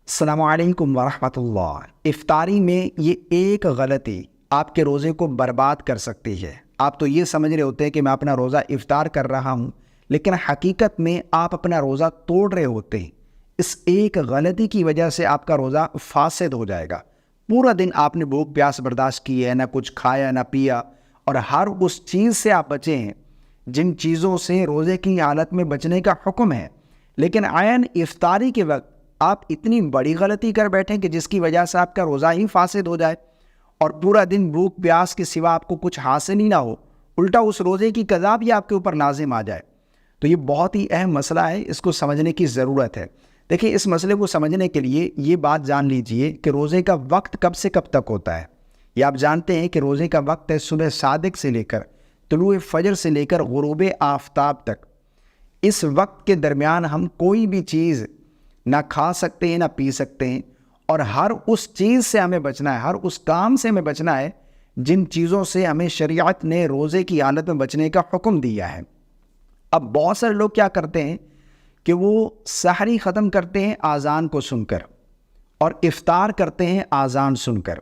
السلام علیکم ورحمۃ اللہ۔ افطاری میں یہ ایک غلطی آپ کے روزے کو برباد کر سکتی ہے۔ آپ تو یہ سمجھ رہے ہوتے ہیں کہ میں اپنا روزہ افطار کر رہا ہوں، لیکن حقیقت میں آپ اپنا روزہ توڑ رہے ہوتے ہیں۔ اس ایک غلطی کی وجہ سے آپ کا روزہ فاسد ہو جائے گا۔ پورا دن آپ نے بھوک پیاس برداشت کی ہے، نہ کچھ کھایا نہ پیا، اور ہر اس چیز سے آپ بچے ہیں جن چیزوں سے روزے کی حالت میں بچنے کا حکم ہے، لیکن عین افطاری کے وقت آپ اتنی بڑی غلطی کر بیٹھیں کہ جس کی وجہ سے آپ کا روزہ ہی فاسد ہو جائے اور پورا دن بھوک پیاس کے سوا آپ کو کچھ حاصل ہی نہ ہو، الٹا اس روزے کی قضا بھی آپ کے اوپر لازم آ جائے۔ تو یہ بہت ہی اہم مسئلہ ہے، اس کو سمجھنے کی ضرورت ہے۔ دیکھیں، اس مسئلے کو سمجھنے کے لیے یہ بات جان لیجئے کہ روزے کا وقت کب سے کب تک ہوتا ہے۔ یہ آپ جانتے ہیں کہ روزے کا وقت ہے صبح صادق سے لے کر طلوع فجر سے لے کر غروب آفتاب تک۔ اس وقت کے درمیان ہم کوئی بھی چیز نہ کھا سکتے ہیں نہ پی سکتے ہیں، اور ہر اس چیز سے ہمیں بچنا ہے، ہر اس کام سے ہمیں بچنا ہے جن چیزوں سے ہمیں شریعت نے روزے کی حالت میں بچنے کا حکم دیا ہے۔ اب بہت سارے لوگ کیا کرتے ہیں کہ وہ سحری ختم کرتے ہیں اذان کو سن کر، اور افطار کرتے ہیں اذان سن کر،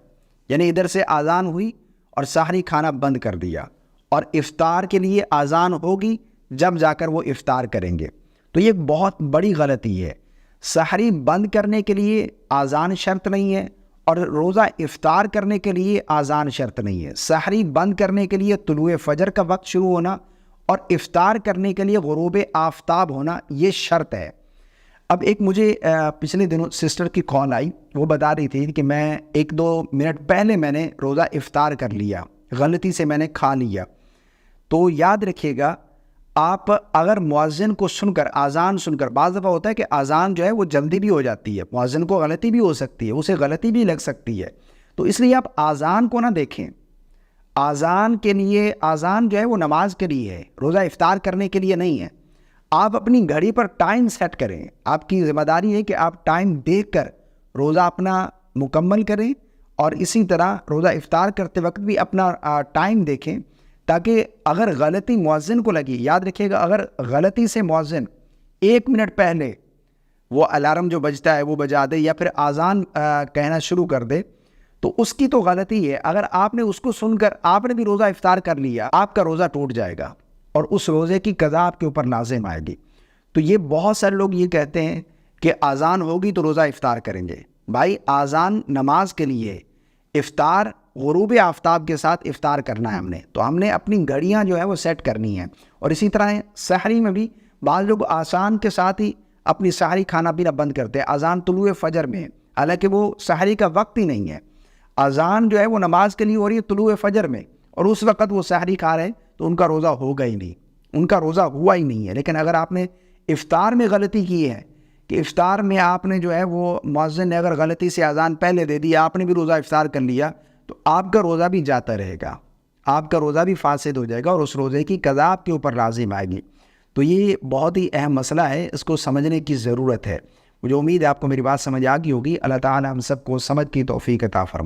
یعنی ادھر سے اذان ہوئی اور سحری کھانا بند کر دیا، اور افطار کے لیے اذان ہوگی جب جا کر وہ افطار کریں گے۔ تو یہ ایک بہت بڑی غلطی ہے۔ سحری بند کرنے کے لیے اذان شرط نہیں ہے، اور روزہ افطار کرنے کے لیے اذان شرط نہیں ہے۔ سحری بند کرنے کے لیے طلوع فجر کا وقت شروع ہونا اور افطار کرنے کے لیے غروب آفتاب ہونا یہ شرط ہے۔ اب ایک مجھے پچھلے دنوں سسٹر کی کال آئی، وہ بتا رہی تھی کہ میں 1-2 منٹ پہلے میں نے روزہ افطار کر لیا، غلطی سے میں نے کھا لیا۔ تو یاد رکھیے گا، آپ اگر مؤذن کو سن کر، اذان سن کر، بعض دفعہ ہوتا ہے کہ اذان جو ہے وہ جلدی بھی ہو جاتی ہے، مؤذن کو غلطی بھی ہو سکتی ہے، اسے غلطی بھی لگ سکتی ہے، تو اس لیے آپ اذان کو نہ دیکھیں۔ اذان کے لیے، اذان جو ہے وہ نماز کے لیے ہے، روزہ افطار کرنے کے لیے نہیں ہے۔ آپ اپنی گھڑی پر ٹائم سیٹ کریں، آپ کی ذمہ داری ہے کہ آپ ٹائم دیکھ کر روزہ اپنا مکمل کریں، اور اسی طرح روزہ افطار کرتے وقت بھی اپنا ٹائم دیکھیں، تاکہ اگر غلطی مؤذن کو لگی، یاد رکھیے گا، اگر غلطی سے مؤذن 1 منٹ پہلے وہ الارم جو بجتا ہے وہ بجا دے، یا پھر اذان کہنا شروع کر دے، تو اس کی تو غلطی ہے۔ اگر آپ نے اس کو سن کر آپ نے بھی روزہ افطار کر لیا، آپ کا روزہ ٹوٹ جائے گا اور اس روزے کی قضا آپ کے اوپر لازم آئے گی۔ تو یہ بہت سارے لوگ یہ کہتے ہیں کہ اذان ہوگی تو روزہ افطار کریں گے۔ بھائی، اذان نماز کے لیے، افطار غروب آفتاب کے ساتھ افطار کرنا ہے ہم نے، تو ہم نے اپنی گھڑیاں جو ہے وہ سیٹ کرنی ہیں۔ اور اسی طرح سحری میں بھی بعض لوگ آسان کے ساتھ ہی اپنی سحری کھانا پینا بند کرتے ہیں، اذان طلوع فجر میں، حالانکہ وہ سحری کا وقت ہی نہیں ہے۔ اذان جو ہے وہ نماز کے لیے ہو رہی ہے طلوع فجر میں، اور اس وقت وہ سحری کھا رہے ہیں، تو ان کا روزہ ہوگا ہی نہیں، ان کا روزہ ہوا ہی نہیں ہے۔ لیکن اگر آپ نے افطار میں غلطی کی ہے کہ افطار میں آپ نے جو ہے وہ مؤذن نے اگر غلطی سے اذان پہلے دے دی، آپ نے بھی روزہ افطار کر لیا، تو آپ کا روزہ بھی جاتا رہے گا، آپ کا روزہ بھی فاسد ہو جائے گا، اور اس روزے کی قضا آپ کے اوپر لازم آئے گی۔ تو یہ بہت ہی اہم مسئلہ ہے، اس کو سمجھنے کی ضرورت ہے۔ مجھے امید ہے آپ کو میری بات سمجھ آ گئی ہوگی۔ اللہ تعالی ہم سب کو سمجھ کی توفیق عطا فرمائے۔